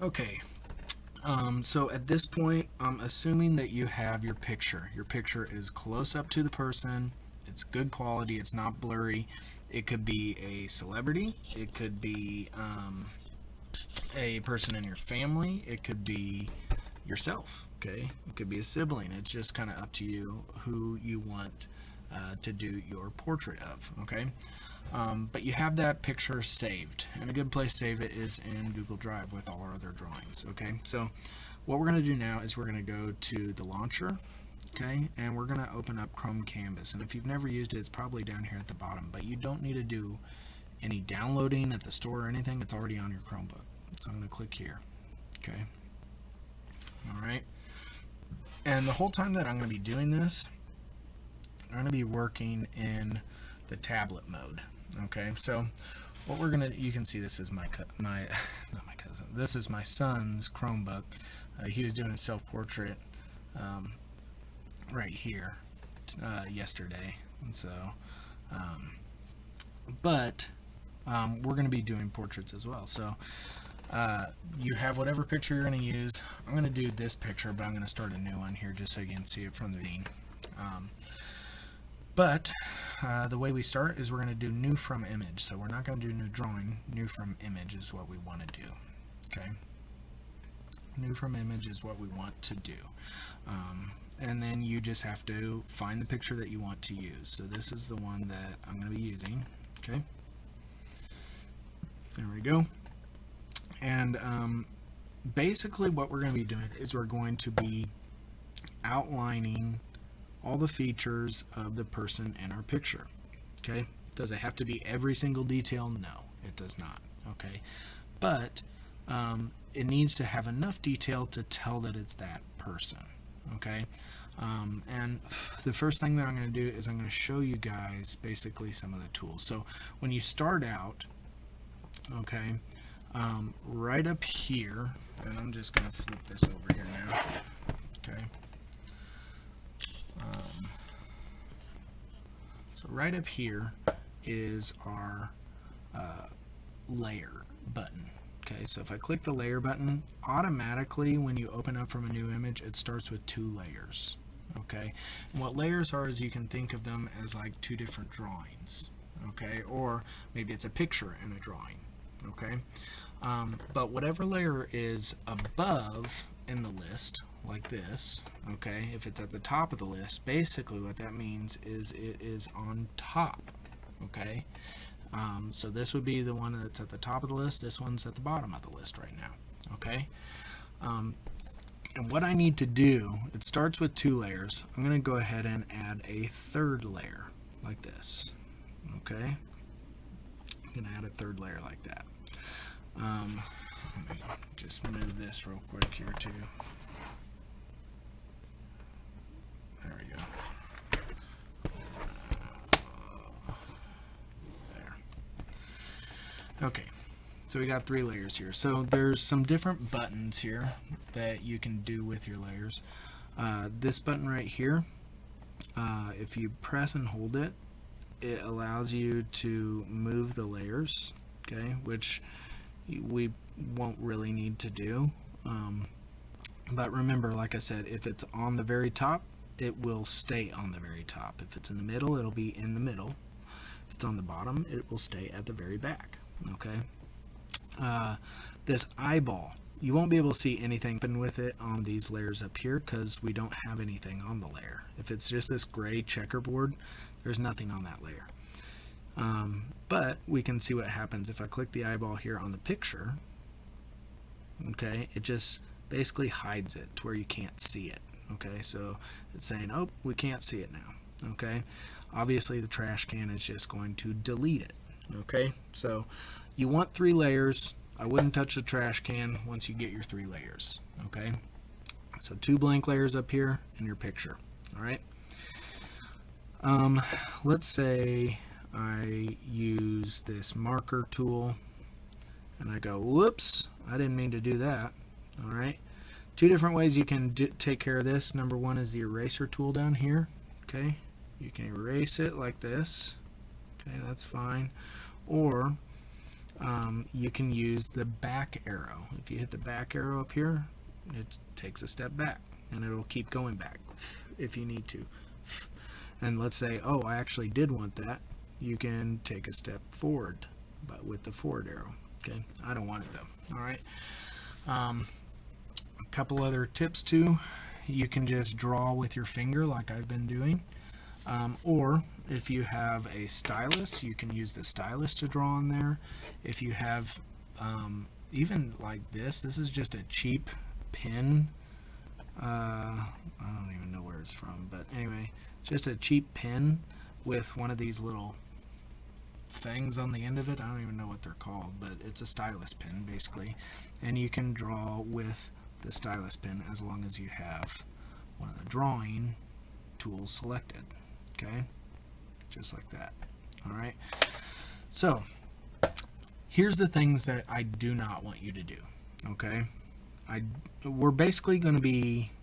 Okay, so at this point, I'm assuming that you have your picture. Your picture is close up to the person. It's good quality. It's not blurry. It could be a celebrity. It could be a person in your family. It could be yourself. Okay, it could be a sibling. It's just kind of up to you who you want to do your portrait of. Okay, but you have that picture saved, and a good place to save it is in Google Drive with all our other drawings. Okay, so what we're going to do now is we're going to go to the launcher, okay, and we're going to open up Chrome Canvas. And if you've never used it, it's probably down here at the bottom, but you don't need to do any downloading at the store or anything. It's already on your Chromebook. So I'm going to click here. Okay, all right, and the whole time that I'm going to be doing this, I'm going to be working in the tablet mode. Okay, so what we're gonna, you can see this is my not my cousin, this is my son's Chromebook. He was doing a self-portrait right here yesterday, and so but we're going to be doing portraits as well. So you have whatever picture you're going to use. I'm going to do this picture, but I'm going to start a new one here just so you can see it from the beginning. But the way we start is we're going to do new from image. So we're not going to do new drawing. New from image is what we want to do. Okay. New from image is what we want to do. And then you just have to find the picture that you want to use. So this is the one that I'm going to be using. Okay. There we go. And basically what we're going to be doing is we're going to be outlining all the features of the person in our picture. Okay, does it have to be every single detail? No, it does not. Okay, but it needs to have enough detail to tell that it's that person. Okay, and the first thing that I'm going to do is I'm going to show you guys basically some of the tools. So when you start out, okay, right up here, and I'm just going to flip this over here now. Okay. So right up here is our layer button. Okay, so if I click the layer button, automatically when you open up from a new image, it starts with 2 layers. Okay, and what layers are is you can think of them as like 2 different drawings. Okay, or maybe it's a picture and a drawing. Okay, but whatever layer is above in the list, like this, okay, if it's at the top of the list, basically what that means is it is on top. Okay, so this would be the one that's at the top of the list. This one's at the bottom of the list right now. Okay, and what I need to do, it starts with 2 layers. I'm going to go ahead and add a 3rd layer like this. Okay, I'm going to add a 3rd layer like that. Let me just move this real quick here too. There we go. There. Okay, so we got 3 layers here. So there's some different buttons here that you can do with your layers. This button right here, if you press and hold it, it allows you to move the layers, okay, which we won't really need to do. But remember, like I said, if it's on the very top, it will stay on the very top. If it's in the middle, it'll be in the middle. If it's on the bottom, it will stay at the very back. Okay. This eyeball, you won't be able to see anything with it on these layers up here because we don't have anything on the layer. If it's just this gray checkerboard, there's nothing on that layer. But we can see what happens if I click the eyeball here on the picture. Okay, it just basically hides it to where you can't see it. Okay, so it's saying, oh, we can't see it now. Okay, obviously the trash can is just going to delete it. Okay, so you want 3 layers. I wouldn't touch the trash can once you get your 3 layers. Okay, so 2 blank layers up here in your picture. All right, let's say I use this marker tool and I go, whoops, I didn't mean to do that. All right, 2 different ways you can take care of this. Number 1 is the eraser tool down here. Okay, you can erase it like this. Okay, that's fine. Or you can use the back arrow. If you hit the back arrow up here, it takes a step back, and it'll keep going back if you need to. And let's say, oh, I actually did want that. You can take a step forward, but with the forward arrow. Okay, I don't want it though. All right. A couple other tips too. You can just draw with your finger like I've been doing. Or if you have a stylus, you can use the stylus to draw on there. If you have even like this is just a cheap pen. I don't even know where it's from, but anyway, just a cheap pen with one of these little things on the end of it. I don't even know what they're called, but it's a stylus pen basically, and you can draw with the stylus pen as long as you have one of the drawing tools selected. Okay, just like that. All right, so here's the things that I do not want you to do. Okay, we're basically going to be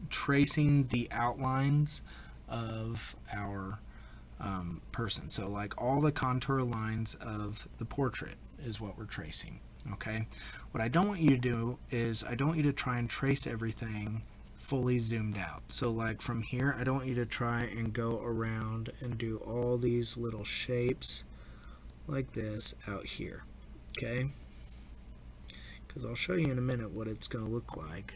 tracing the outlines of our person. So like all the contour lines of the portrait is what we're tracing. Okay, what I don't want you to do is I don't want you to try and trace everything fully zoomed out. So like from here, I don't want you to try and go around and do all these little shapes like this out here. Okay, because I'll show you in a minute what it's going to look like.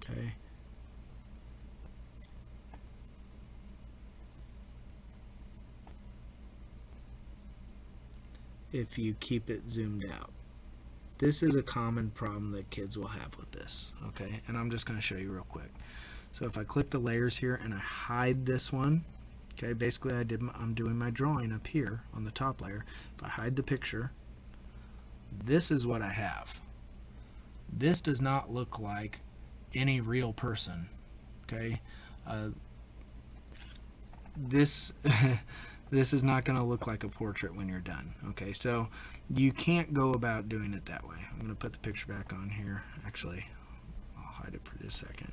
Okay, if you keep it zoomed out. This is a common problem that kids will have with this. Okay, and I'm just going to show you real quick. So if I click the layers here and I hide this one, okay, basically I'm doing my drawing up here on the top layer. If I hide the picture, this is what I have. This does not look like any real person. Okay, this this is not going to look like a portrait when you're done. Okay, so you can't go about doing it that way. I'm going to put the picture back on here. Actually, I'll hide it for just a second.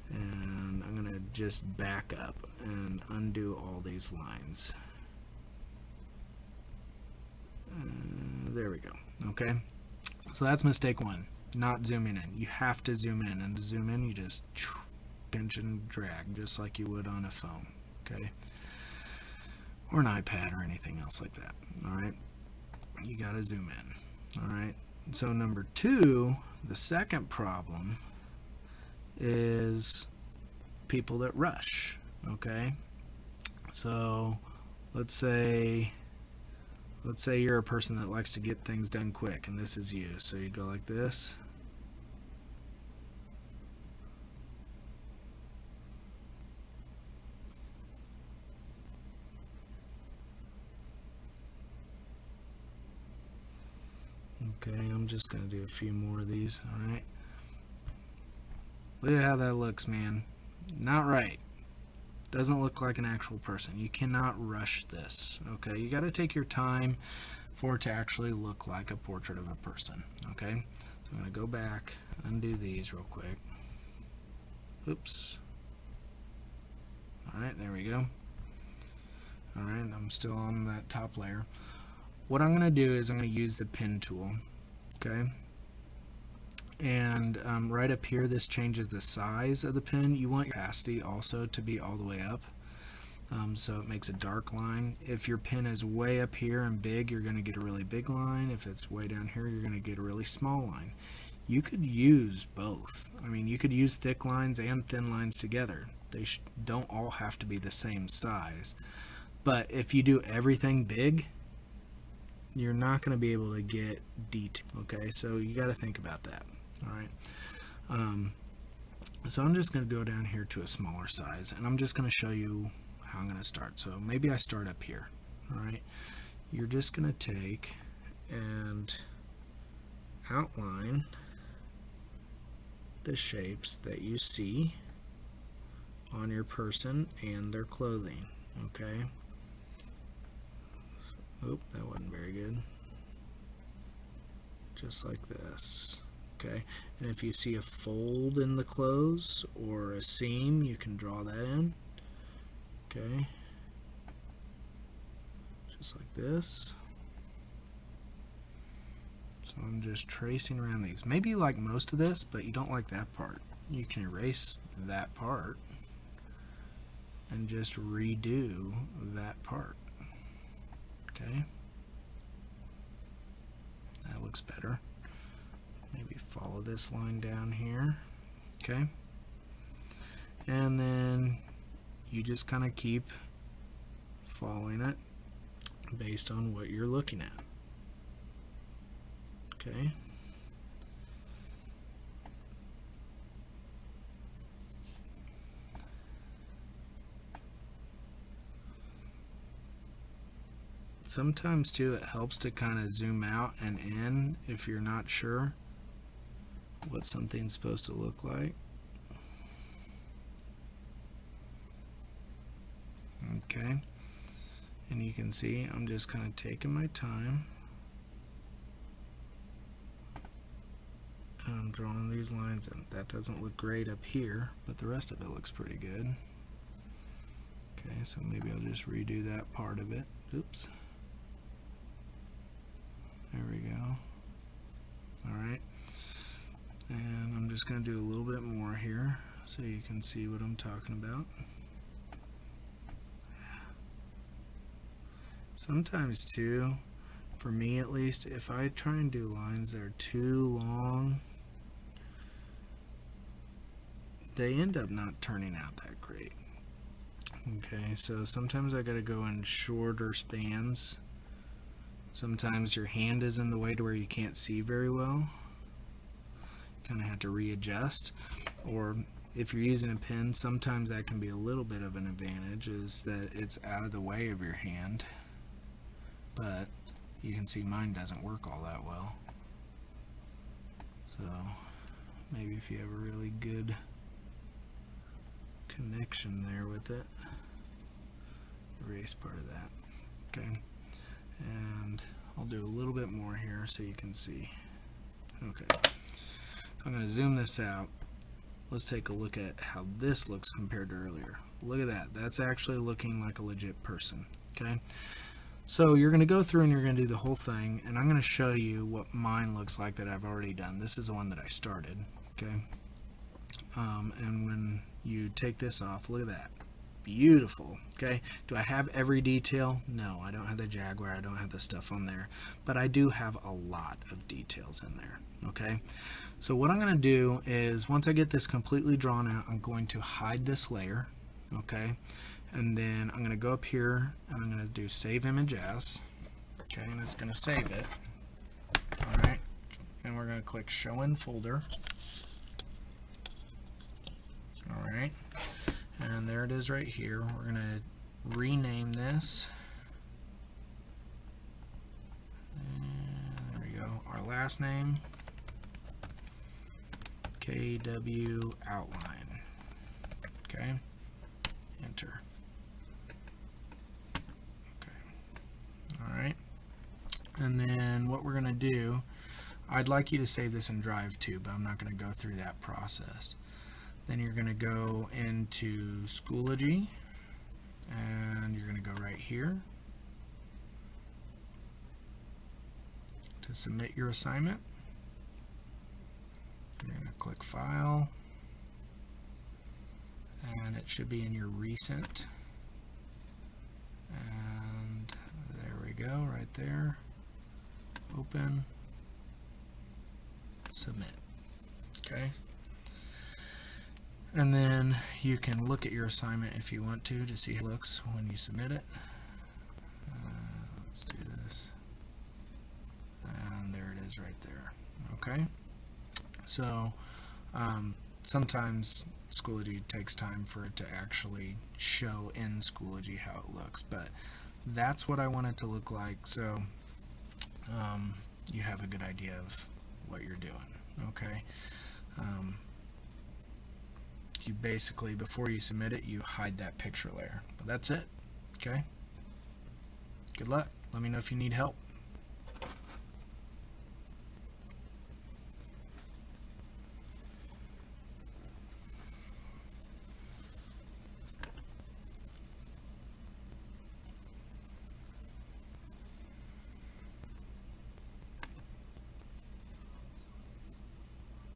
And I'm going to just back up and undo all these lines. There we go. Okay, so that's mistake one, not zooming in. You have to zoom in, and to zoom in, you just pinch and drag just like you would on a phone. Okay, or an iPad or anything else like that. All right, you got to zoom in. All right, so number two, the second problem is people that rush. Okay, so let's say you're a person that likes to get things done quick, and this is you. So you go like this. Okay, I'm just going to do a few more of these. Alright. Look at how that looks, man. Not right. Doesn't look like an actual person. You cannot rush this. Okay, you got to take your time for it to actually look like a portrait of a person. Okay, so I'm going to go back, undo these real quick. Oops. Alright, there we go. Alright, I'm still on that top layer. What I'm going to do is I'm going to use the pen tool. Okay, and right up here, this changes the size of the pen. You want your opacity also to be all the way up, so it makes a dark line. If your pen is way up here and big, you're going to get a really big line. If it's way down here, you're going to get a really small line. You could use both. I mean, you could use thick lines and thin lines together. They don't all have to be the same size. But if you do everything big, you're not going to be able to get detail. Okay, so you got to think about that. All right, so I'm just going to go down here to a smaller size, and I'm just going to show you how I'm going to start. So maybe I start up here. All right, you're just going to take and outline the shapes that you see on your person and their clothing. Okay. Oop, that wasn't very good. Just like this. Okay, and if you see a fold in the clothes or a seam, you can draw that in. Okay. just like this. So I'm just tracing around these. Maybe you like most of this, but you don't like that part. You can erase that part and just redo that part. Okay, that looks better. Maybe follow this line down here. Okay, and then you just kind of keep following it based on what you're looking at. Okay. Sometimes too it helps to kind of zoom out and in if you're not sure what something's supposed to look like. Okay, and you can see I'm just kind of taking my time. I'm drawing these lines, and that doesn't look great up here, but the rest of it looks pretty good. Okay, so maybe I'll just redo that part of it. Oops. There we go. Alright, and I'm just going to do a little bit more here so you can see what I'm talking about. Sometimes too, for me at least, if I try and do lines that are too long, they end up not turning out that great. Okay, so sometimes I gotta go in shorter spans. Sometimes your hand is in the way to where you can't see very well. Kind of have to readjust. Or if you're using a pen, sometimes that can be a little bit of an advantage, is that it's out of the way of your hand. But you can see mine doesn't work all that well. So maybe if you have a really good connection there with it, erase part of that. Okay, and I'll do a little bit more here so you can see. Okay, so I'm going to zoom this out. Let's take a look at how this looks compared to earlier. Look at that. That's actually looking like a legit person. Okay, so you're going to go through and you're going to do the whole thing, and I'm going to show you what mine looks like that I've already done. This is the one that I started. Okay, and when you take this off, look at that. Beautiful. Okay, do I have every detail? No, I don't have the jaguar, I don't have the stuff on there, but I do have a lot of details in there. Okay, so what I'm going to do is, once I get this completely drawn out, I'm going to hide this layer. Okay, and then I'm going to go up here and I'm going to do save image as. Okay, and it's going to save it. Alright, and we're going to click show in folder. Alright, and there it is right here. We're going to rename this. And there we go. Our last name, KW outline. Okay, enter. Okay, alright. And then what we're going to do, I'd like you to save this in Drive too, but I'm not going to go through that process. Then you're going to go into Schoology, and you're going to go right here to submit your assignment. You're going to click File, and it should be in your Recent. And there we go, right there. Open, Submit. Okay. And then you can look at your assignment if you want to see how it looks when you submit it. Let's do this. And there it is right there. Okay. So sometimes Schoology takes time for it to actually show in Schoology how it looks, but that's what I want it to look like, so you have a good idea of what you're doing. Okay. You basically, before you submit it, you hide that picture layer. But that's it. Okay? Good luck. Let me know if you need help.